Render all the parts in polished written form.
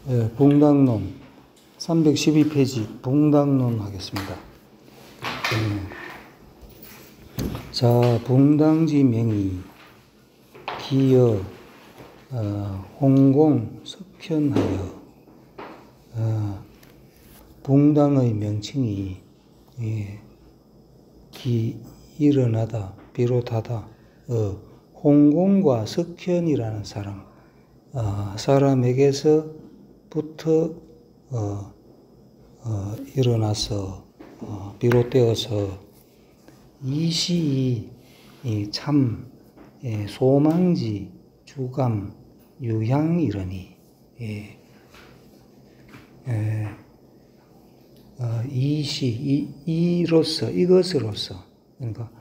붕당론 312페이지 붕당론 하겠습니다. 자, 붕당지 명의 기여 홍공 석현하여 붕당의 명칭이 일어나다 비롯하다 홍공과 석현이라는 사람에게서부터 일어나서 비롯되어서 이시 참 소망지 주감 유향이러니 이것으로서 그러니까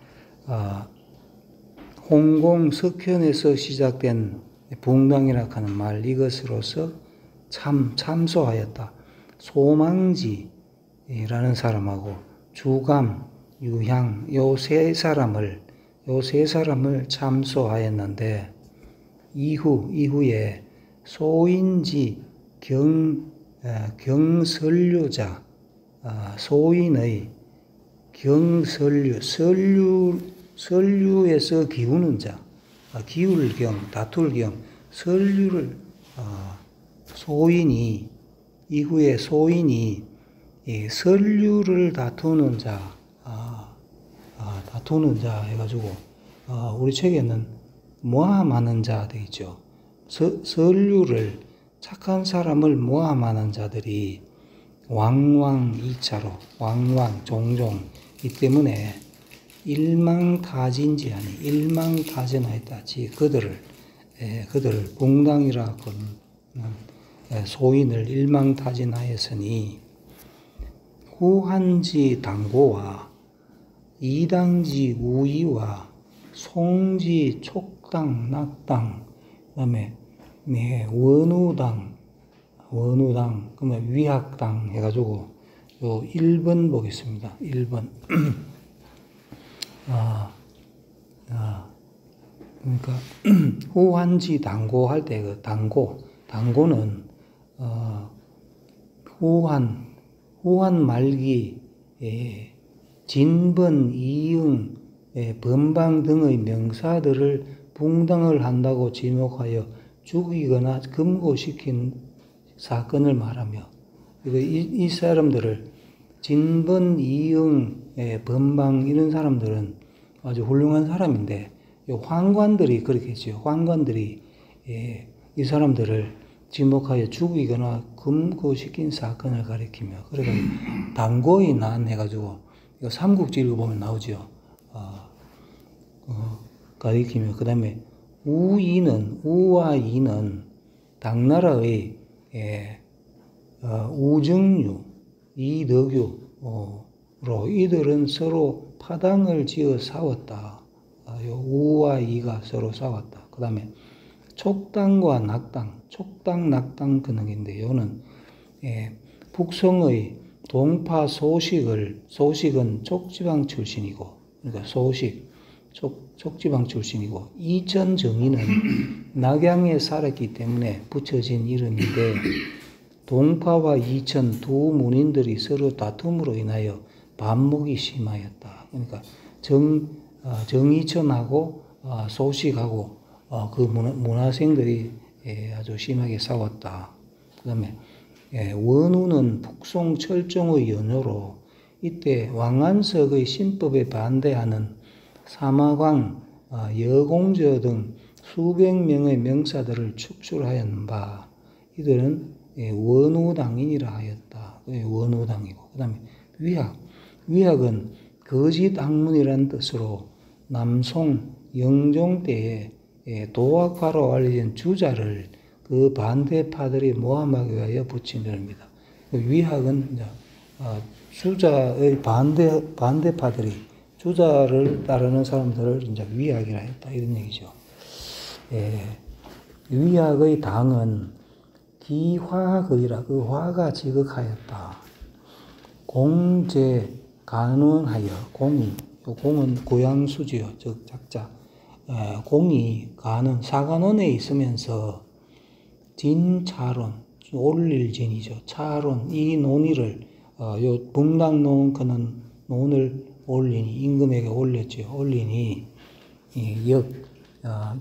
홍공 석현에서 시작된 붕당이라 하는 말 이것으로서 참소하였다. 소망지라는 사람하고 주감, 유향 요 세 사람을 참소하였는데 이후에 소인지 경설류자 소인의 설류에서 기우는 자 기울 경 다툴 경 설류를 소인이 이후에 소인이 설류를 다투는 자 해가지고 우리 책에는 모함하는 자 되겠죠. 설류를 착한 사람을 모함하는 자들이 왕왕 2차로 왕왕 종종 이 때문에 일망타진지하니 일망타진하였다지 그들을 붕당이라 하는 소인을 일망타진하였으니 후한지 당고와 이당지 우이와 송지 촉당 낙당 그다음에 원우당 그러면 위학당 해가지고 요 1번 보겠습니다. 1번 그러니까 후한지 당고 할 때 그 당고는 후한 말기 진번 이응 번방 등의 명사들을 붕당을 한다고 지목하여 죽이거나 금고시킨 사건을 말하며 이 사람들을 진번 이응 번방 이런 사람들은 아주 훌륭한 사람인데 황관들이 그렇겠죠. 황관들이 이 사람들을 지목하여 죽이거나 금고시킨 사건을 가리키며 그러니까 당고의 난 해가지고 이거 삼국지를 보면 나오죠. 가리키며 그 다음에 우와 이는 당나라의 우정유 이덕유로 이들은 서로 파당을 지어 싸웠다. 우와 이가 서로 싸웠다. 그 다음에 촉당과 낙당, 촉당 낙당 근황인데 요는 북성의 동파 소식은 촉지방 출신이고 그러니까 촉지방 출신이고 이천 정의는 낙양에 살았기 때문에 붙여진 이름인데 동파와 이천 두 문인들이 서로 다툼으로 인하여 반목이 심하였다. 그러니까 정이천하고 소식하고 그 문화생들이 아주 심하게 싸웠다. 그 다음에 원우는 북송 철종의 연호로 이때 왕안석의 신법에 반대하는 사마광, 여공저 등 수백 명의 명사들을 축출하였는 바 이들은 원우당인이라 하였다. 원우당이고 그 다음에 위학은 거짓 학문이라는 뜻으로 남송 영종 때에 도학파로 알려진 주자를 그 반대파들이 모함하기 위하여 붙인 이름입니다. 위학은 주자의 반대파들이 주자를 따르는 사람들을 이제 위학이라 했다 이런 얘기죠. 위학의 당은 기화거이라 그 화가 지극하였다. 공제 간원하여 공은 고양수지요. 즉 작자. 공이 간원 사간원에 있으면서 진차론 올릴진이죠. 차론 이 논의를 요 붕당논 그는 논을 올리니 임금에게 올렸죠. 올리니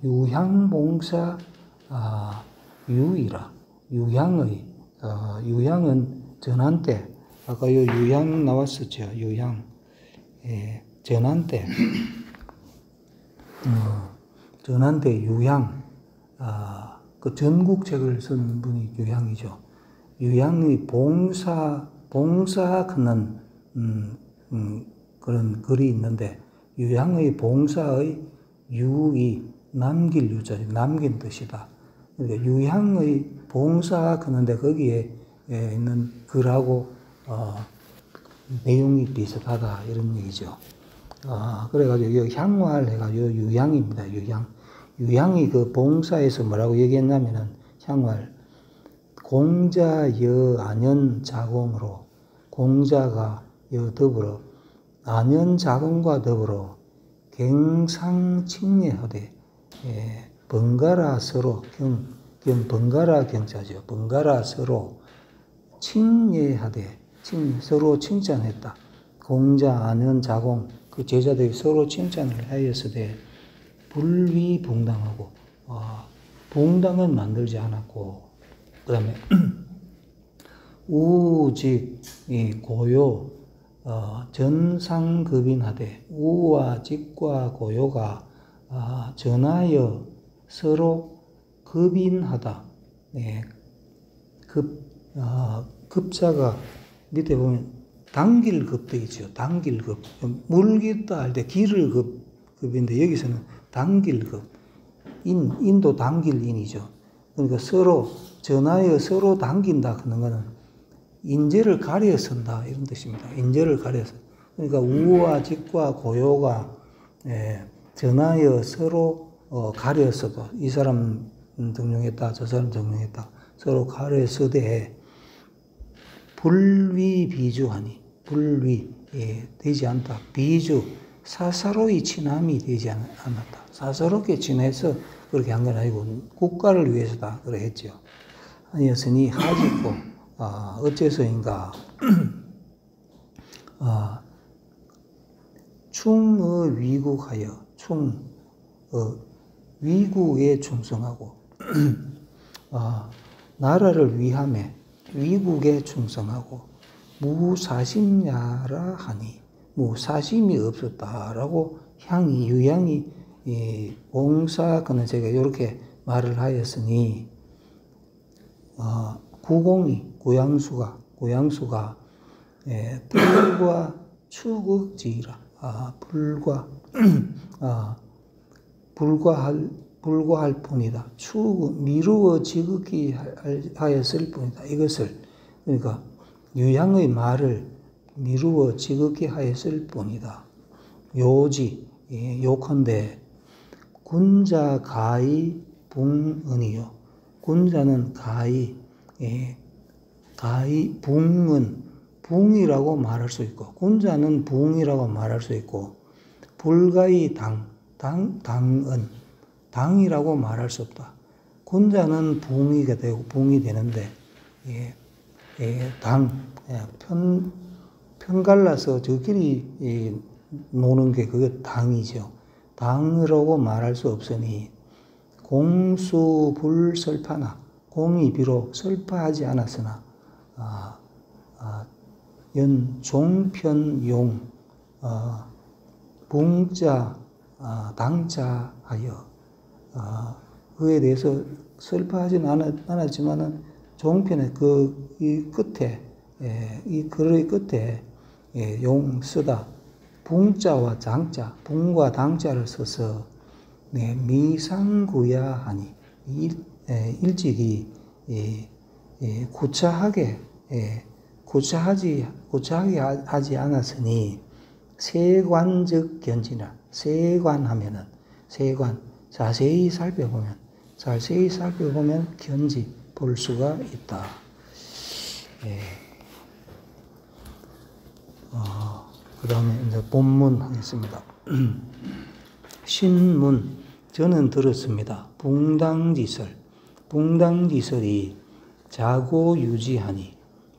유향봉사 유이라 유향의 유향은 전한 때 아까 요 유향 나왔었죠. 유향 전한 때 전한 때 유향 그 전국책을 쓴 분이 유향이죠. 유향의 봉사 그는 그런 글이 있는데 유향의 봉사의 유이 남길 유자죠. 남긴 뜻이다. 그러니까 유향의 봉사 그는데 거기에 있는 글하고 내용이 비슷하다 이런 얘기죠. 그래가지고 향화를 해가지고 유향입니다. 유향이 그 봉사에서 뭐라고 얘기했냐면은 향화를 공자여 안연 자공으로 공자가 여 더불어 안연 자공과 더불어 갱상칭례하되 번갈아 서로 번갈아 경자죠. 번갈아 서로 칭례하되 서로 칭찬했다. 공자 안연 자공 그 제자들이 서로 칭찬을 하였으되 불위붕당하고 붕당은 만들지 않았고 그 다음에 우직 고요 전상급인하되 우와 직과 고요가 전하여 서로 급인하다. 급자가 밑에 보면 당길급도 있죠. 당길급 물깃다 할 때 길을 급인데 여기서는 당길급 인도 당길인이죠. 그러니까 서로 전하여 서로 당긴다 하는 거는 인재를 가려 쓴다 이런 뜻입니다. 인재를 가려서 그러니까 우와 직과 고요가 전하여 서로 가려서도 이 사람 등용했다 저 사람 등용했다 서로 가려 쓰되 불위 비주하니 불위 되지 않다. 비주 사사로이 친함이 되지 않았다. 사사롭게 지내서 그렇게 한 건 아니고 국가를 위해서다 그래 했죠. 아니었으니 하직고 어째서인가 충의 위국하여 위국에 충성하고 나라를 위함에 위국에 충성하고 무사심야라 하니 무사심이 없었다라고 유향이 봉사 그는 제가 이렇게 말을 하였으니 구공이 고양수가 불과 추극지이라 불과할 뿐이다. 미루어 지극히 하였을 뿐이다. 이것을 그러니까 유향의 말을 미루어 지극히 하였을 뿐이다. 요지 요컨대 군자 가히 붕은이요. 군자는 가히 붕은 붕이라고 말할 수 있고 군자는 붕이라고 말할 수 있고 불가히 당은 당이라고 말할 수 없다. 군자는 붕이 되는데 편갈라서 저끼리 노는 게 그게 당이죠. 당이라고 말할 수 없으니 공수불설파나 공이 비록 설파하지 않았으나 종편용 붕자 당자하여 그에 대해서 설파하지는 않았지만은 종편의 이 끝에 이 글의 끝에 용 쓰다 붕자와 당자 붕과 당자를 써서 미상구야하니 일찍이 구차하게 하지 않았으니 세관적 견지나 세관하면은 자세히 살펴보면 견지 볼 수가 있다. 그 다음에 이제 본문 하겠습니다. 신문 저는 들었습니다. 붕당지설이 자고 유지하니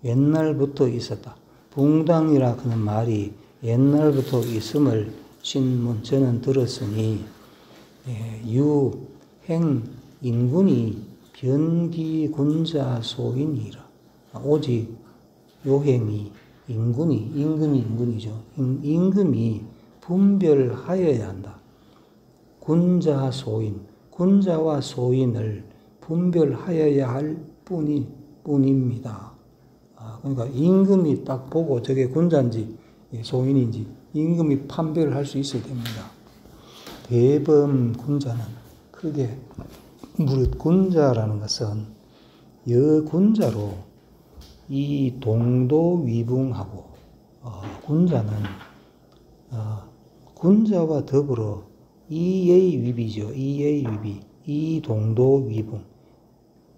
옛날부터 있었다. 붕당이라 하는 말이 옛날부터 있음을 신문 저는 들었으니 유행 인군이 변기군자 소인이라. 오직 요행이 임금이죠. 임금이 분별하여야 한다. 군자 소인, 군자와 소인을 분별하여야 할 뿐입니다. 그러니까 임금이 딱 보고 저게 군자인지 소인인지 임금이 판별할 수 있어야 됩니다. 대범 군자는 크게 무릇 군자라는 것은 여군자로 이 동도위붕하고 군자는 군자와 더불어 이의위비죠. 이의위비, 이동도위붕.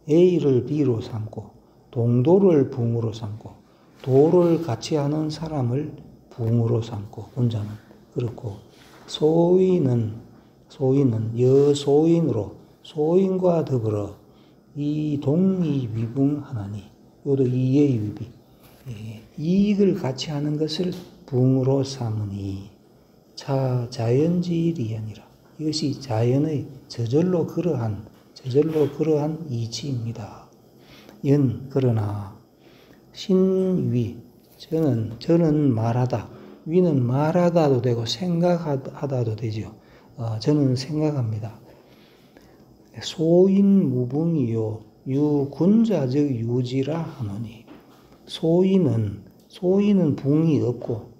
A를 B로 삼고 동도를 붕으로 삼고 도를 같이 하는 사람을 붕으로 삼고 군자는 그렇고 소인은 여소인으로 소인과 더불어 이 동이위붕하나니 이것도 이의위비 이익을 같이 하는 것을 붕으로 삼으니 자연질이 아니라 이것이 자연의 저절로 그러한 이치입니다. 그러나 신위 저는 말하다 위는 말하다도 되고 생각하다도 되죠. 저는 생각합니다. 소인무붕이요 유군자적 유지라 하노니 소인은 붕이 없고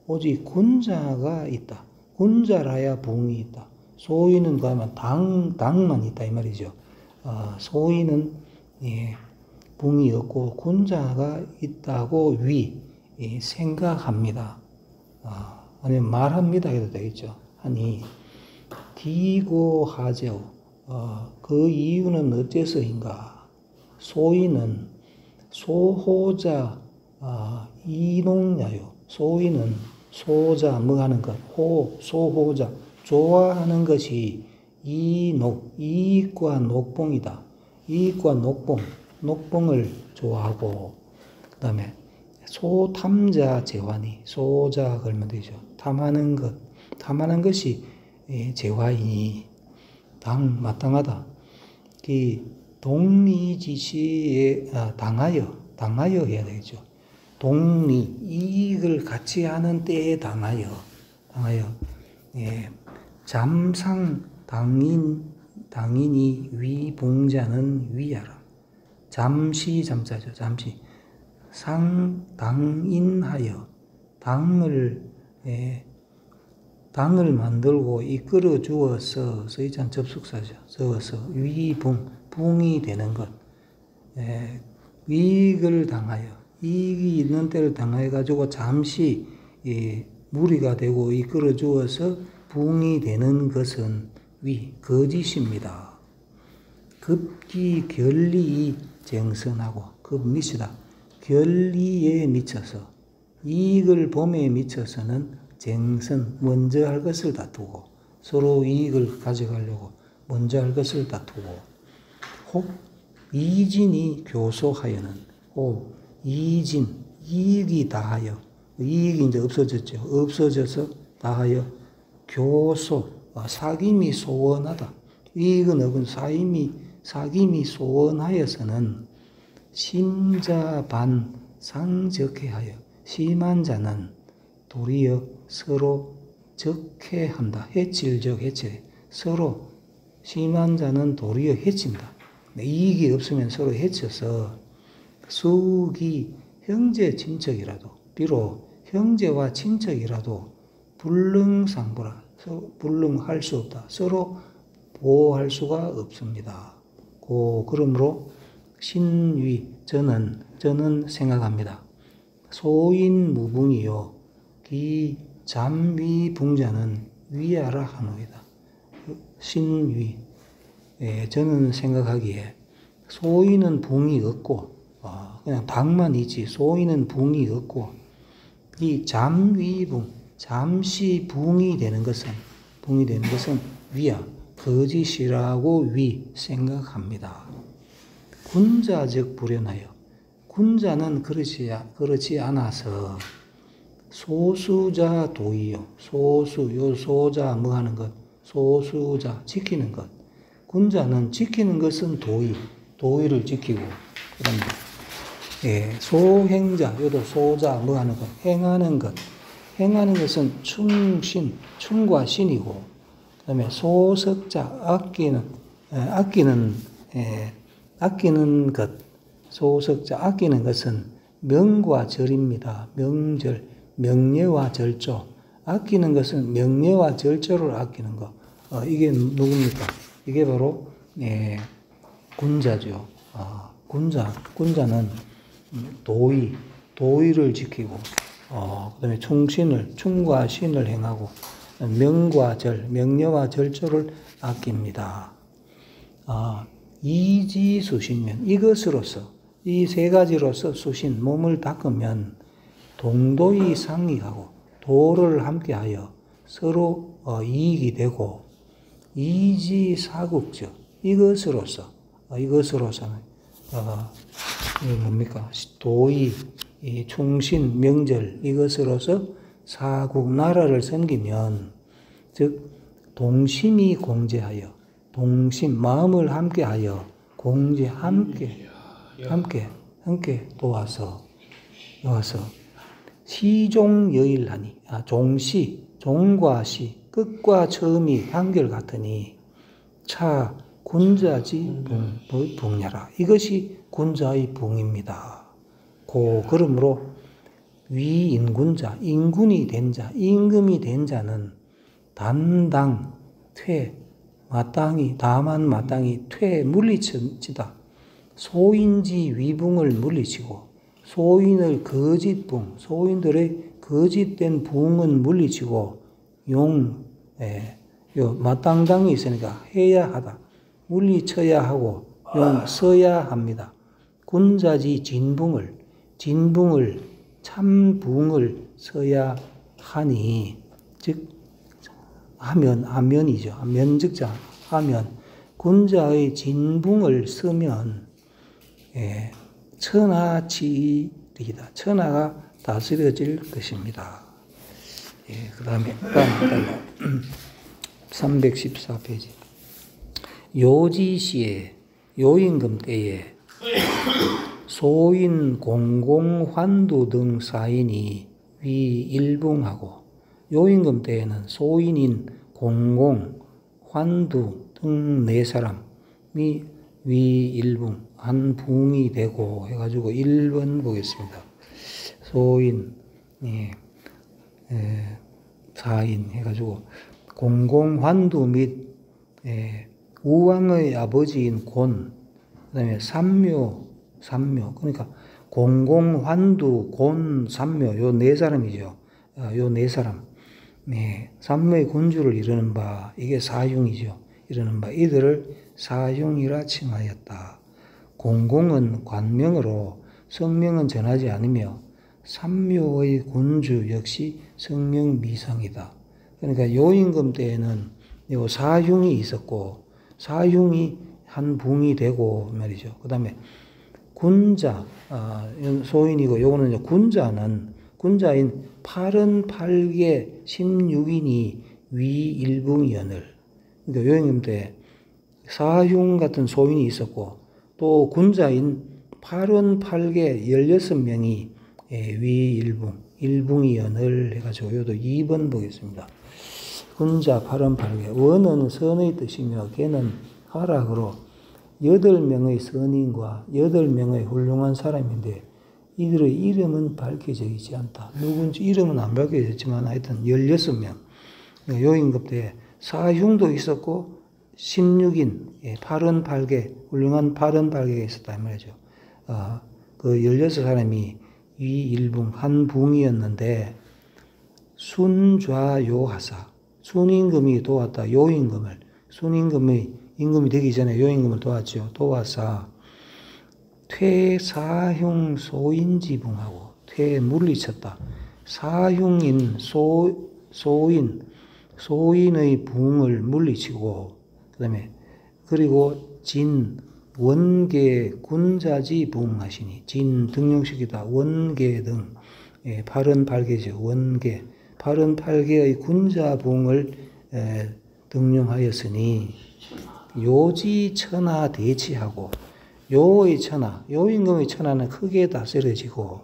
오직 군자가 있다. 군자라야 붕이 있다. 소인은 그러면 당만 있다 이 말이죠. 소인은 붕이 없고 군자가 있다고 생각합니다. 아니면 말합니다 해도 되겠죠. 하니 기고하제오 그 이유는 어째서인가? 소인은 소호자 이농야요. 소인은 소자 하는 것 소호자 좋아하는 것이 이익과 녹봉이다. 이익과 녹봉을 좋아하고 그 다음에 소탐자 재환이 소자 걸면 되죠. 탐하는 것이 재화이니 마땅하다. 동리지시에 당하여 해야 되겠죠. 동리 이익을 같이 하는 때에 당하여 잠상 당인이 위봉자는 위하라. 잠시 잠자죠. 잠시 상당인하여 당을 만들고 이끌어 주어서 서의찬 접속사죠. 적어서 붕이 되는 것. 이익을 당하여 이익이 있는 때를 당하여 가지고 잠시 무리가 되고 이끌어 주어서 붕이 되는 것은 거짓입니다. 급기 결리 쟁선하고 급미시다. 결리에 미쳐서 이익을 범에 미쳐서는 쟁선 먼저 할 것을 다투고 서로 이익을 가져가려고 먼저 할 것을 다투고 혹 이진이 교소하여는 이익이 다하여 이익이 이제 없어졌죠. 없어져서 다하여 교소 사김이 소원하다. 이익은 없은 사김이 소원하여서는 심자반 상적해하여 심한 자는 도리어 서로 적해한다. 해칠 서로 심한 자는 도리어 해친다. 이익이 없으면 서로 해쳐서 수기 형제 친척이라도 비록 형제와 친척이라도 불능상보라 불능할 수 없다. 서로 보호할 수가 없습니다. 그러므로 신위 저는 생각합니다. 소인무붕이요 기 잠위붕자는 위하라 하노이다. 신위 저는 생각하기에 소인은 붕이 없고 그냥 당만 있지 소인은 붕이 없고 이 잠위붕 잠시 붕이 되는 것은 위야 거짓이라고 생각합니다. 군자적 불연하여. 군자는 그렇지 않아서 소수자 도의요. 요 소자 뭐 하는 것, 소수자 지키는 것. 군자는 지키는 것은 도의를 지키고, 그다음에 소행자, 요도 소자 뭐 하는 것, 행하는 것은 충과 신이고, 그다음에 소석자 아끼는 것, 소석자 아끼는 것은 명과 절입니다. 명절, 명예와 절조. 아끼는 것은 명예와 절조를 아끼는 것. 이게 누굽니까? 이게 바로 군자죠. 군자는 도의를 지키고, 그다음에 충과 신을 행하고, 명예와 절조를 아낍니다. 이지수신면, 이것으로서, 이 세 가지로서 수신, 몸을 닦으면 동도의 상익하고 도를 함께하여 서로 이익이 되고, 이지사국적, 이것으로서는 뭡니까? 도의, 충신, 명절, 이것으로서 사국, 나라를 섬기면, 즉 동심이 공제하여, 마음을 함께하여 함께 도와서 시종여일하니, 종과 시, 끝과 처음이 한결같으니 차 군자지 붕야라. 이것이 군자의 붕입니다. 그러므로 위인군자, 임금이 된 자는 단당 마땅히 물리치다. 소인지 위붕을 물리치고, 소인들의 거짓된 붕은 물리치고, 마땅당이 있으니까 해야 하다. 물리쳐야 하고, 써야 합니다. 군자지 진붕을 참붕을 써야 하니, 즉, 하면이죠. 면즉자 하면, 군자의 진붕을 쓰면, 천하치리이다. 천하가 다스려질 것입니다. 그 다음에 314페이지. 요지시에, 요임금 때에 소인, 공공, 환두 등 4인이 위일붕하고, 요임금 때에는 소인인 공공, 환두 등 4사람이 위일붕, 한 붕이 되고 해가지고 1번 보겠습니다. 소인, 4인 해가지고 공공, 환두 및 우왕의 아버지인 곤, 그 다음에 삼묘, 그러니까 공공, 환두, 곤, 삼묘, 요 4사람이죠. 요 4사람. 삼묘의 군주를 이르는 바, 이게 사흉이죠. 이르는 바, 이들을 사흉이라 칭하였다. 공공은 관명으로 성명은 전하지 않으며, 삼묘의 군주 역시 성명 미상이다. 그러니까 요임금 때에는 요 사흉이 있었고, 사흉이 한 붕이 되고 말이죠. 그 다음에 군자, 소인이고, 요거는 군자인 88개 16인이 위일붕이언을. 그러니까 요임금 때 사흉 같은 소인이 있었고, 또 군자인 88개 16명이 일붕이언을 해가지고, 요도 2번 보겠습니다. 군자 88개. 원은 선의 뜻이며, 걔는 하락으로 8명의 선인과 8명의 훌륭한 사람인데, 이들의 이름은 밝혀져 있지 않다. 누군지 이름은 안 밝혀져 있지만 하여튼 16명. 요임금 때 사흉도 있었고 16인, 88개, 훌륭한 88개가 있었다 이 말이죠. 그 16사람이 위일붕, 한 붕이었는데, 순좌요하사, 순임금이 도왔다. 요임금을, 임금이 되기 전에 요임금을 도와서 퇴사흉 소인지붕하고, 물리쳤다. 사흉인 소인의 붕을 물리치고, 그리고 원계 군자지 부응하시니 진 등용식이다. 원계 등 팔은 팔계죠. 원계 팔은 팔계의 군자 부응을 등용하였으니 요지 천하 대치하고 요의 천하 요임금의 천하는 크게 다스려지고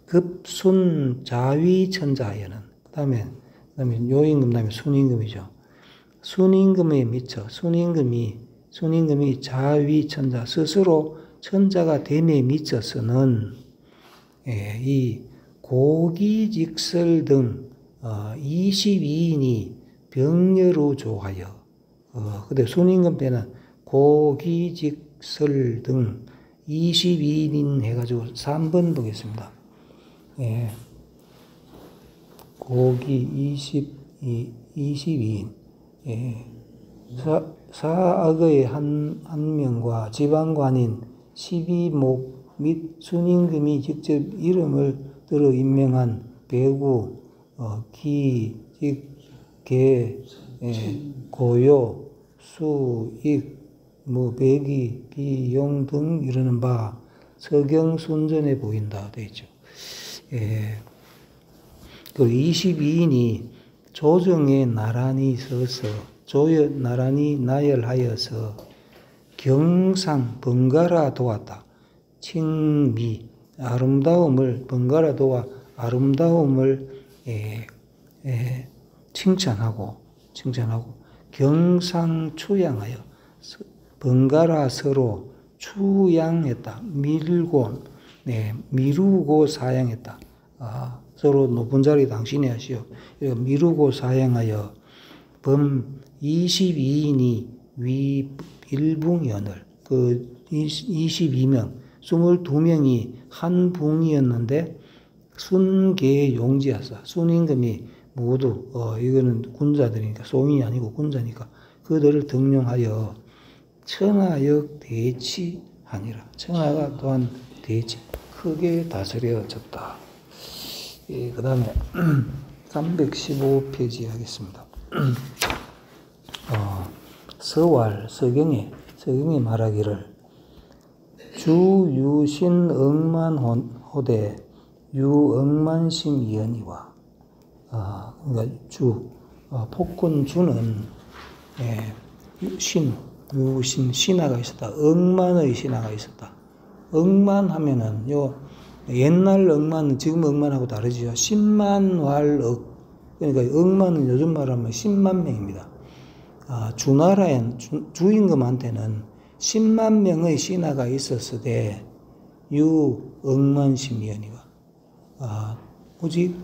급순 자위 천자하여는 그다음에 요임금 다음에 순임금이죠. 순임금에 미쳐 순임금이 자위 천자 스스로 천자가 됨에 미쳐서는 이 고기직설 등 22인이 병렬로 조하여 근데 순임금 때는 고기직설 등 22인 해가지고 3번 보겠습니다. 고기 22인 사악의 한 명과 지방관인 12목 및 순임금이 직접 이름을 들어 임명한 배구, 기, 계, 고요, 수, 익, 배기, 비용 등 이르는 바 서경순전에 보인다 되어 있죠. 그 22인이 조정에 나란히 서서 나란히 나열하여서 경상 번갈아 도왔다. 칭미 아름다움을 번갈아 도와 아름다움을 칭찬하고 경상 추양하여 번갈아 서로 추양했다. 미루고 사양했다. 서로 높은 자리 당신이 하시오. 미루고 사양하여 범 22인이 위 일붕연을 그 22명 22명이 한 붕이었는데 순계 용지하사 순임금이 모두 이거는 군자들이니까 소인이 아니고 군자니까 그들을 등용하여 천하역 대치하니라. 천하가 또한 대치 크게 다스려졌다. 그 다음에 315페이지 하겠습니다. 서경에 말하기를 주유신 억만호대 유억만심이언이와 그러니까 폭군 주는 신하가 있었다. 억만의 신하가 있었다. 억만하면은 옛날 억만은 지금 억만하고 다르지요. 10만 활억 그러니까 억만은 요즘 말하면 10만 명입니다. 주나라엔 주임금한테는 10만 명의 신하가 있었으되 유억만심이언이와 오직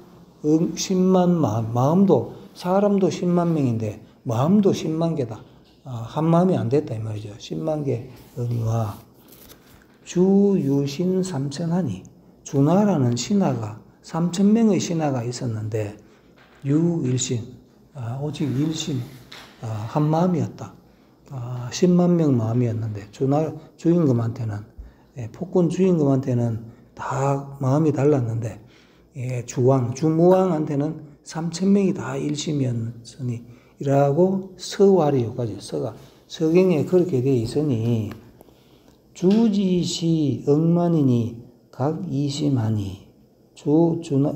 10만 마음도 사람도 10만 명인데 마음도 10만 개다. 한 마음이 안 됐다 이 말이죠. 10만 개 언니와 주유신 3천하니 주나라는 신하가 3,000명의 신하가 있었는데 유일신 오직 일신 한 마음이었다. 10만 명 마음이었는데 주임금한테는 폭군 주임금한테는 다 마음이 달랐는데 주무왕한테는 3,000명이 다 일심이었으니 이라고 서왈이 여기까지 서경에 그렇게 되어 있으니 주지시 억만이니 각 20하니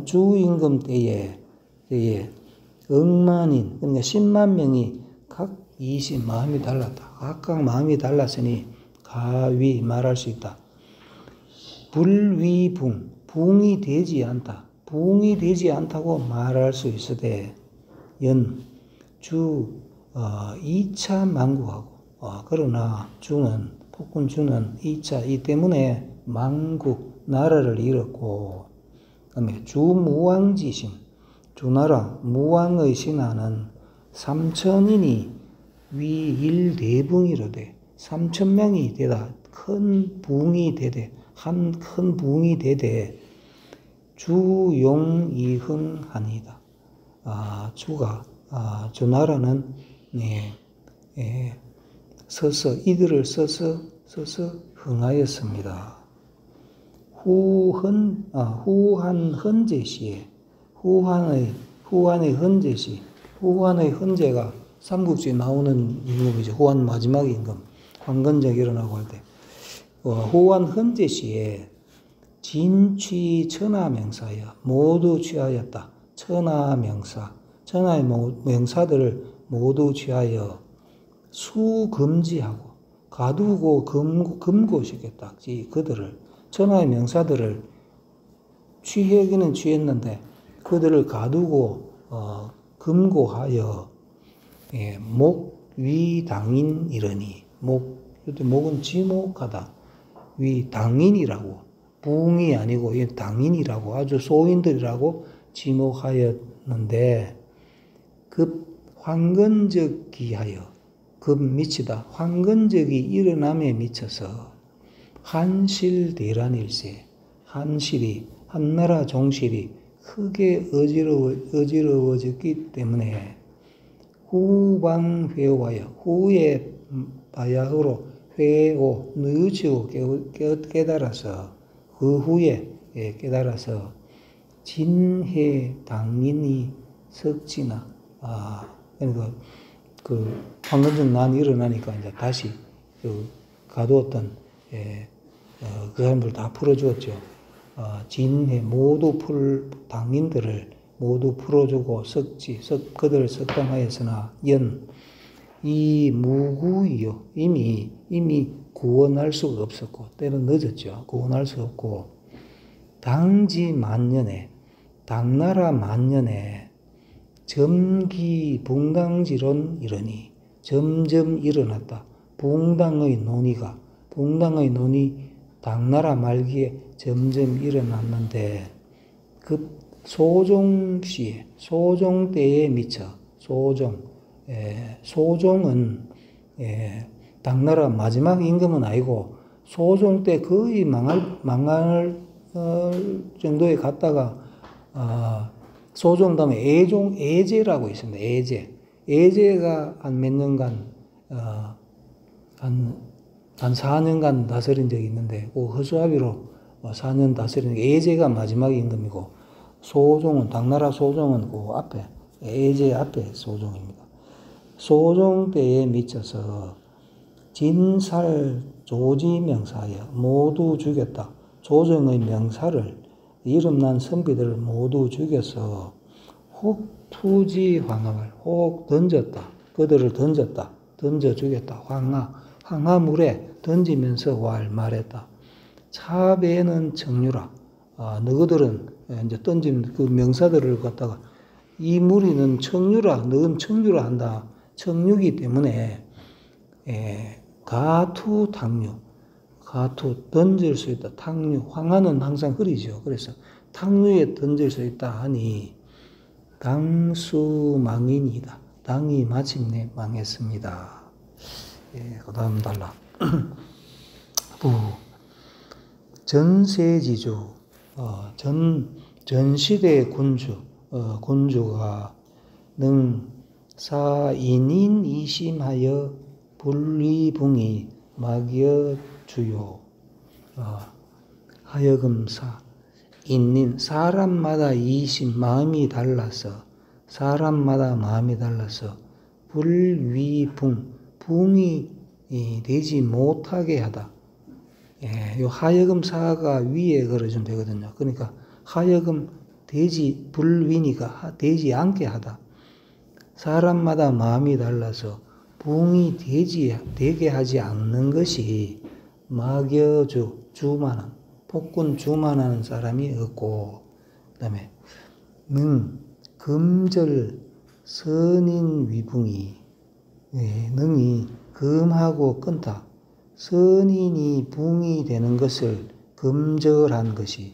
주임금 때에 억만인 그러니까 10만 명이 각 20 마음이 달랐다. 각각 마음이 달랐으니 가위 말할 수 있다. 불위붕 붕이 되지 않다. 붕이 되지 않다고 말할 수 있으되 주 2차 망국하고 그러나 폭군 주는 2차 이 때문에 망국 나라를 잃었고 그다음에 주무왕지신 주나라 무왕의 신하는 3천인이 위일대붕이로되 3,000명이 되다 큰 붕이 되되 한 큰 붕이 되되 주용이흥하니이다. 주나라는 이들을 서서 흥하였습니다. 후한 헌제시에 후한의 헌제시 후한의 헌제가 삼국지에 나오는 임금이죠. 후한 마지막 임금. 황건적 일어나고 할 때, 호환 헌재시에 진취 천하명사여 모두 취하였다. 천하명사, 천하의 명사들을 모두 취하여 수금지하고 가두고 금고시켰다. 그들을 천하의 명사들을 취하기는 취했는데 그들을 가두고 금고하여 목위당인 이러니 목은 지목하다. 위당인이라고 붕이 아니고 당인이라고 아주 소인들이라고 지목하였는데 급 황건적기하여 급 미치다. 황건적이 일어남에 미쳐서 한실대란일세 한실이 한나라 종실이 크게 어지러워졌기 때문에 후방회오하여 후의 바야흐로 회오 뉘우치고 깨달아서 그 후에 깨달아서 진해 당인이 석지나 그러니까 그 황건적 난이 일어나니까 이제 다시 그 가두었던 그 사람들 다 풀어주었죠. 진해 모두 당인들을 모두 풀어주고 그들을 석방하였으나 이 무구이요 이미 구원할 수가 없었고 때는 늦었죠. 구원할 수 없고 당지 만년에 당나라 만년에 점기 붕당지론 이러니 점점 일어났다. 붕당의 논이 당나라 말기에 점점 일어났는데 급 소종시에 소종 때에 미쳐 소종은 당나라 마지막 임금은 아니고 소종 때 거의 망할 정도에 갔다가 소종 다음에 애제라고 있습니다. 애제가 한 몇 년간 한 4년간 다스린 적이 있는데 그 허수아비로 4년 다스린 애제가 마지막 임금이고 당나라 소종은 그 앞에 애제 앞에 소종입니다. 소종 때에 미쳐서 진살 조지명사여 모두 죽였다. 조정의 명사를 이름난 선비들을 모두 죽여서 혹 투지 황함을 혹 던졌다. 그들을 던져 죽였다. 황하물에 던지면서 말했다. 차배는 청류라. 너희들은 이제 던진 그 명사들을 갖다가 이 무리는 청류라. 너는 청류라 한다. 청류기 때문에 가투 탕류. 가투 던질 수 있다. 탕류. 황하는 항상 흐리죠. 그래서 탕류에 던질 수 있다 하니 당수 망인이다. 당이 마침내 망했습니다. 그 다음 달라. 전세지주 전시대 군주가 능 사인인 이심하여 불위붕이 막여주요. 하여금 인닌 사람마다 마음이 달라서 붕이 되지 못하게 하다. 요 하여금 사가 위에 걸어주면 되거든요. 그러니까 하여금 불위니까 되지 않게 하다. 사람마다 마음이 달라서 붕이 되게 하지 않는 것이 폭군 주만하는 사람이 없고, 그 다음에 금절 선인 위붕이 능이 금하고 끊다. 선인이 붕이 되는 것을 금절한 것이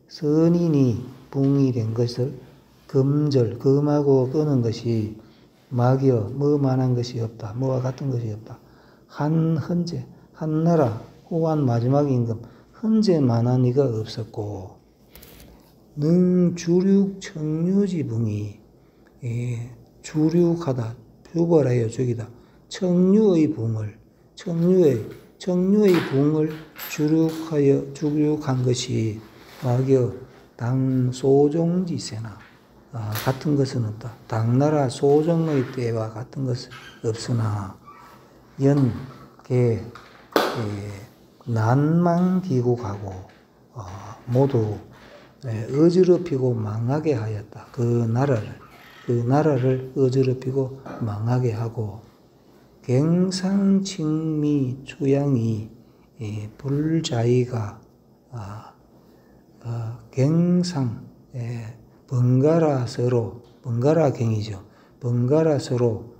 선인이 붕이 된 것을 금하고 끊은 것이 뭐만한 것이 없다. 뭐와 같은 것이 없다. 한나라 호환 마지막 임금 헌재만한 이가 없었고 주륙 청류지붕이 주륙하다. 유벌하여 죽이다. 청류의 붕을 주륙한 것이 당소종지세나 같은 것은 없다. 당나라 소종의 때와 같은 것은 없으나 게 난망기국하고 모두 어지럽히고 망하게 하였다. 그 나라를 어지럽히고 망하게 하고 갱상칭미 추양이 불자이가 갱상 번갈아경이죠. 번갈아서로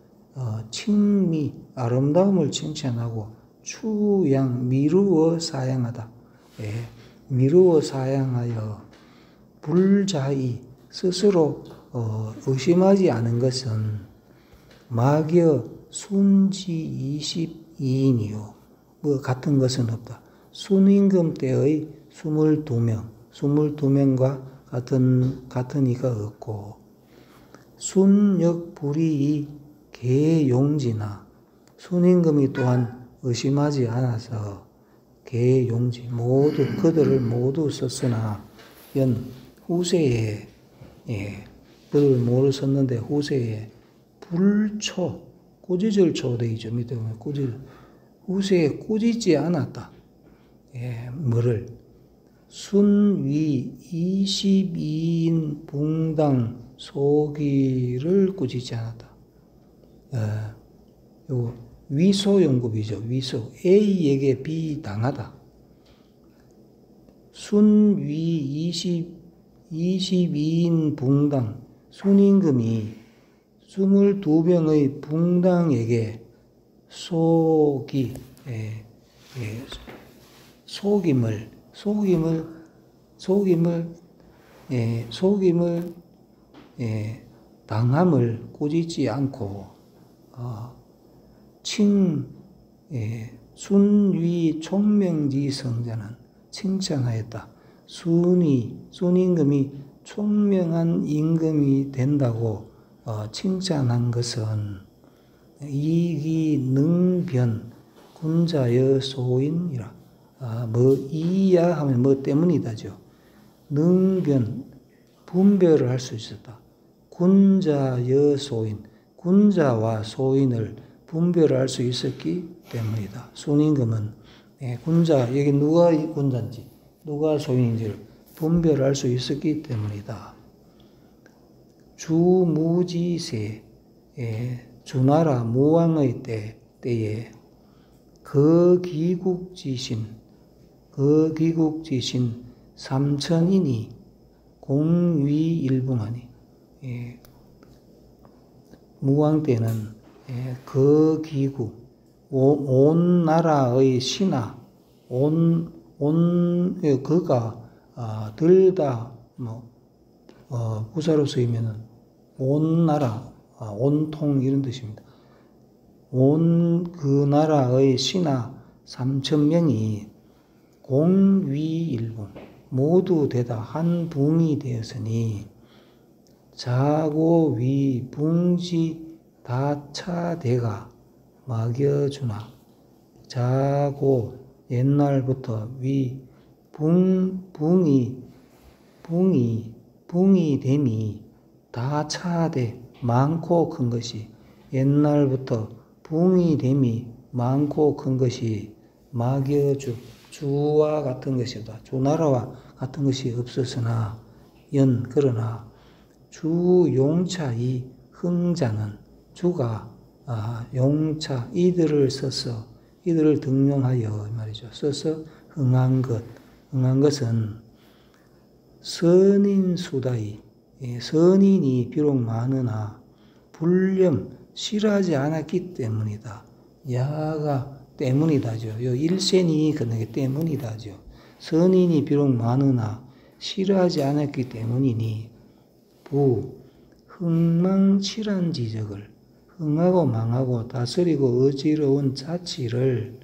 칭미 아름다움을 칭찬하고 추양 미루어 사양하다. 미루어 사양하여 불자이 스스로 의심하지 않은 것은 마겨 순지 22인이요. 뭐 같은 것은 없다. 순임금 때의 22명과 같은 이가 없고 순역불이이 개용지나 순임금이 또한 의심하지 않아서 개용지 그들을 모두 썼으나 후세에 그들을 모두 썼는데 후세에 불초 꾸짖을 되죠. 밑에 보면 후세에 꾸짖지 않았다. 뭐를 순위 22인 붕당 소기를 꾸짖지 않았다. 요 위소용급이죠. 위소 A에게 비당하다. 순위 22인 붕당 순임금이 22명의 붕당에게 속임을 당함을 꾸짖지 않고 순위 총명지 성자는 칭찬하였다. 순임금이 총명한 임금이 된다고 칭찬한 것은 이기 능변 군자여 소인이라. 이야 하면 뭐 때문이다죠. 능변 분별을 할 수 있었다. 군자여 소인 군자와 소인을 분별을 할 수 있었기 때문이다. 순임금은 군자 여기 누가 군자인지 누가 소인인지를 분별을 할 수 있었기 때문이다. 주무지세 주나라 무왕의 때에 그 기국지신 삼천인이 공위일붕하니 무왕 때는 그 기국 온 나라의 신하 그가 들다 부사로 쓰이면은 온 나라 온통 이런 뜻입니다. 온 그 나라의 신하 3,000명이 공위일붕 모두 되다 한 붕이 되었으니 자고위 붕지 다차대가 막여주나 자고 옛날부터 위 붕이 됨이 다차대 많고 큰 것이 옛날부터 붕이 됨이 많고 큰 것이 막여주 주와 같은 것이다. 주나라와 같은 것이 없었으나 그러나 주 용차 이 흥자는 주가 용차 이들을 써서 이들을 등용하여 말이죠. 써서 흥한 것은 선인수다이 선인이 비록 많으나 불념 싫어하지 않았기 때문이다. 야가 때문이다죠. 요 일센이 그게 때문이다죠. 선인이 비록 많으나 싫어하지 않았기 때문이니 흥망칠한 지적을 흥하고 망하고 다스리고 어지러운 자치를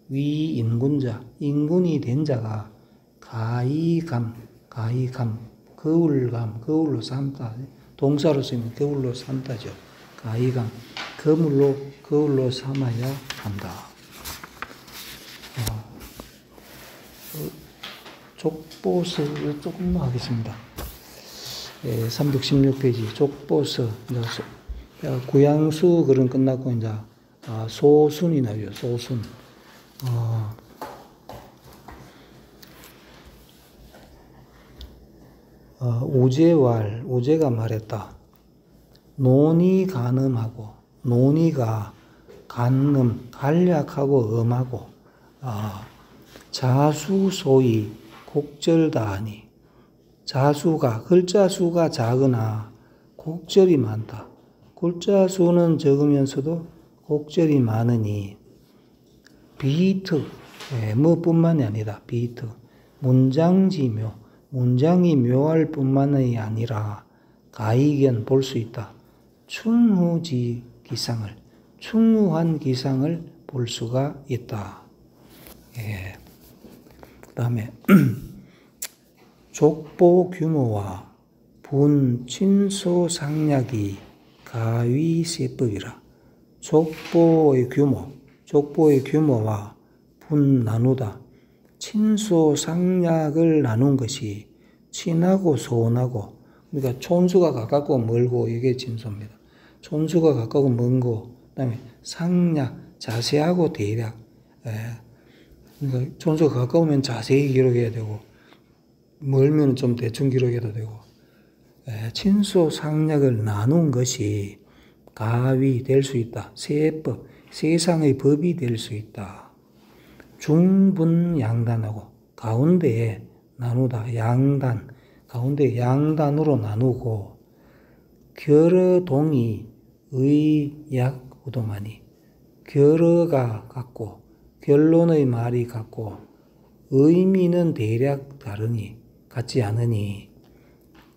위인군자 인군이 된 자가 가이감 거울로 삼다 동사로 쓰면 거울로 삼다죠. 가이감 거울로 삼아야 한다. 족보서를 조금만 하겠습니다. 316페이지 족보서 구양수 글은 끝났고 이제 소순이 나오죠. 소순 우제가 말했다. 논이 간음하고, 논이가 간음, 간략하고 엄하고, 자수소이 곡절다하니, 자수가, 글자 수가 작으나 곡절이 많다. 글자 수는 적으면서도 곡절이 많으니, 비트, 뭐뿐만이 아니다. 비트, 문장지묘, 문장이 묘할 뿐만이 아니라 가이견 볼 수 있다. 충후지 기상을, 충후한 기상을 볼 수가 있다. 그 다음에 족보 규모와 분 친소 상략이 가위세법이라. 족보의 규모와 분 나누다. 친소 상략을 나눈 것이 친하고 소원하고, 그러니까 촌수가 가깝고 멀고 이게 친소입니다. 촌수가 가깝고 먼고, 그다음에 상략, 자세하고 대략. 그러니까 촌수가 가까우면 자세히 기록해야 되고, 멀면 좀 대충 기록해도 되고, 친소 상략을 나눈 것이 가위 될 수 있다. 세법, 세상의 법이 될 수 있다. 중분양단하고 가운데에 나누다. 양단, 가운데 양단으로 나누고, 결어동이 의약우동하니, 결어가 같고 결론의 말이 같고 의미는 대략 다르니, 같지 않으니,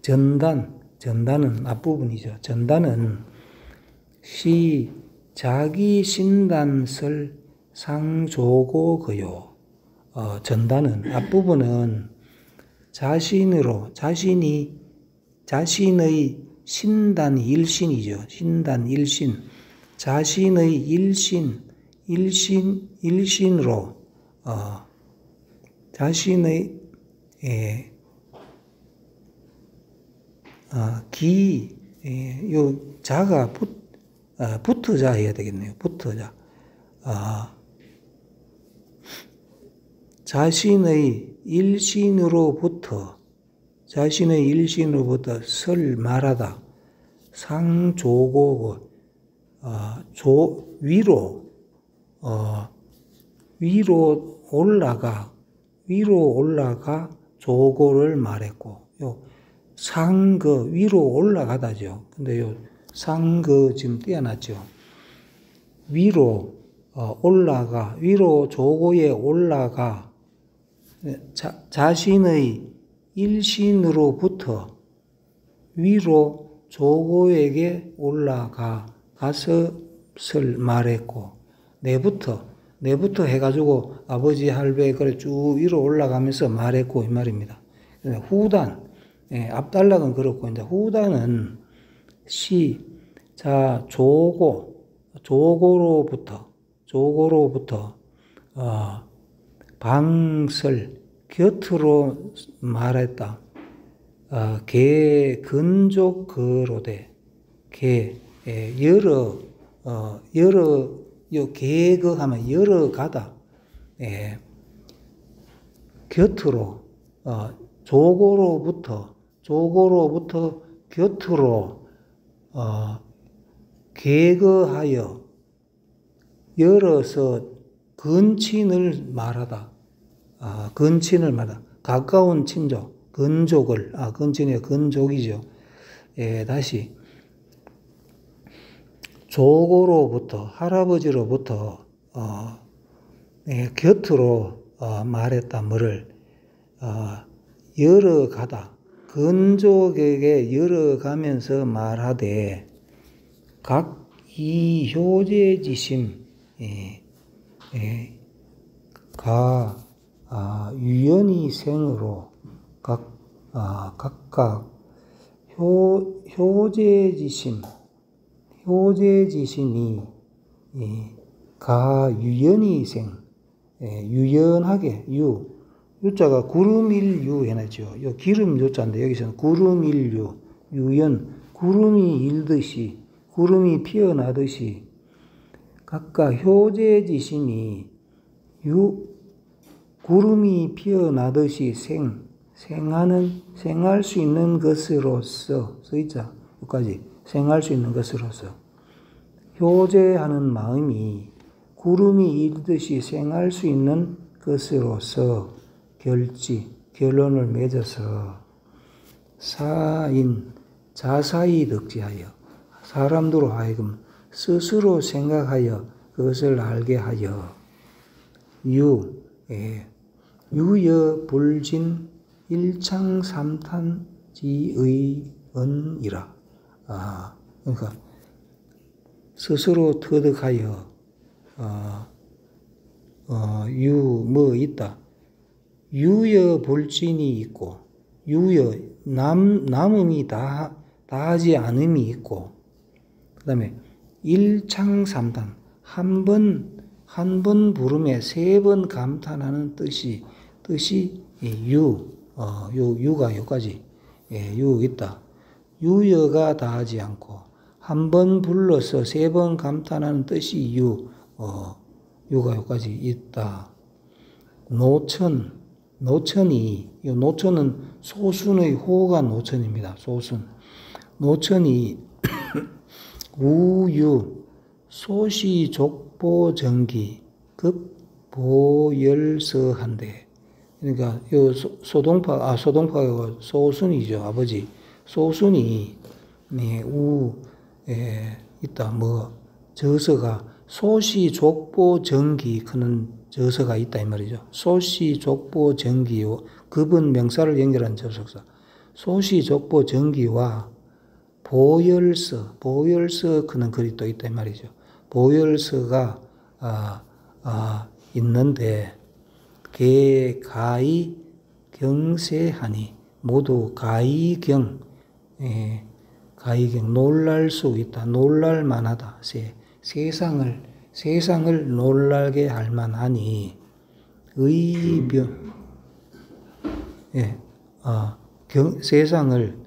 전단은 앞부분이죠. 전단은 시 자기 신단설 상조고거요. 전단은 앞부분은 자신의 신단이 일신이죠. 신단 일신, 자신의 일신으로 자신의 요 자가 붙어자 해야 되겠네요. 붙어자. 자신의 일신으로부터 설 말하다. 상조고, 위로 올라가 조고를 말했고, 요 상거 위로 올라가다죠. 근데 요 상거 지금 떼어놨죠. 위로 올라가, 위로 조고에 올라가, 자신의 일신으로부터 위로 조고에게 가서 설 말했고, 내부터 해가지고 아버지 할배 그래 쭉 위로 올라가면서 말했고 이 말입니다. 후단, 앞단락은 그렇고, 이제 후단은 조고로부터 방설, 곁으로 말했다. 근족거로되, 계거하면 여러 가다. 곁으로, 조고로부터 곁으로, 계거하여 열어서 근친을 말하다. 근친을 말하다. 가까운 친족, 근족을, 근친의 근족이죠. 다시. 조고로부터, 할아버지로부터, 곁으로, 말했다. 뭐를, 열어가다. 근족에게 열어가면서 말하되, 각 이효제지심, 유연히 생으로 각각 효제지심이 유연히 생, 유연하게, 유자가 구름일유 해놨죠. 요 기름 요자인데 여기서는 구름일유, 유연, 구름이 일듯이, 구름이 피어나듯이 각각 효제지심이 구름이 피어나듯이 생할 수 있는 것으로서, 써있자, 여기까지. 생할 수 있는 것으로서. 효제하는 마음이 구름이 일듯이 생할 수 있는 것으로서 결론을 맺어서 자사히 득지하여 사람들로 하여금 스스로 생각하여 그것을 알게 하여 유여 불진 일창삼탄지의 은이라. 그러니까 스스로 터득하여 있다. 유여 불진이 있고 남음이 다하지 않음이 있고, 그 다음에 일창삼탄 한 번 부름에 3번 감탄하는 뜻이 유가 여기까지 유 있다. 유여가 다하지 않고 한 번 불러서 3번 감탄하는 뜻이 유가 여기까지 있다. 노천은 소순의 호가 노천입니다. 소순. 노천이 우유 소시족보정기 급보열서한데, 그러니까 요 소동파가 소순이죠. 아버지 소순이 있다. 저서가 소시족보정기 그는 저서가 있다 이 말이죠. 소시족보정기요. 급은 명사를 연결한 접속사. 소시족보정기와 보열서 그는 글이 또 있다 이 말이죠. 보열서가 있는데 가히 경세하니 모두 가히경 놀랄 수 있다. 놀랄 만하다. 세상을 놀라게 할 만하니 세상을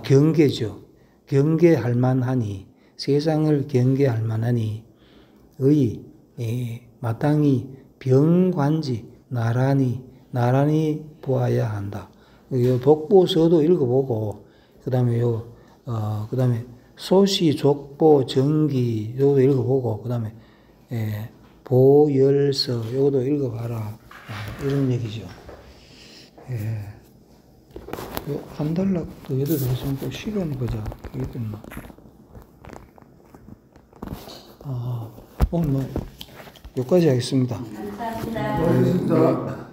경계죠. 경계할 만하니 세상을 경계할 만하니 마땅히 병관지 나란히 보아야 한다. 요 독보서도 읽어보고 그다음에 소시족보정기 요것도 읽어보고 그다음에 보열서 요것도 읽어봐라. 이런 얘기죠. 한 달락도 예를 들어서 또 시간이 보자. 이게 됐나? 오늘 여기까지 하겠습니다. 감사합니다.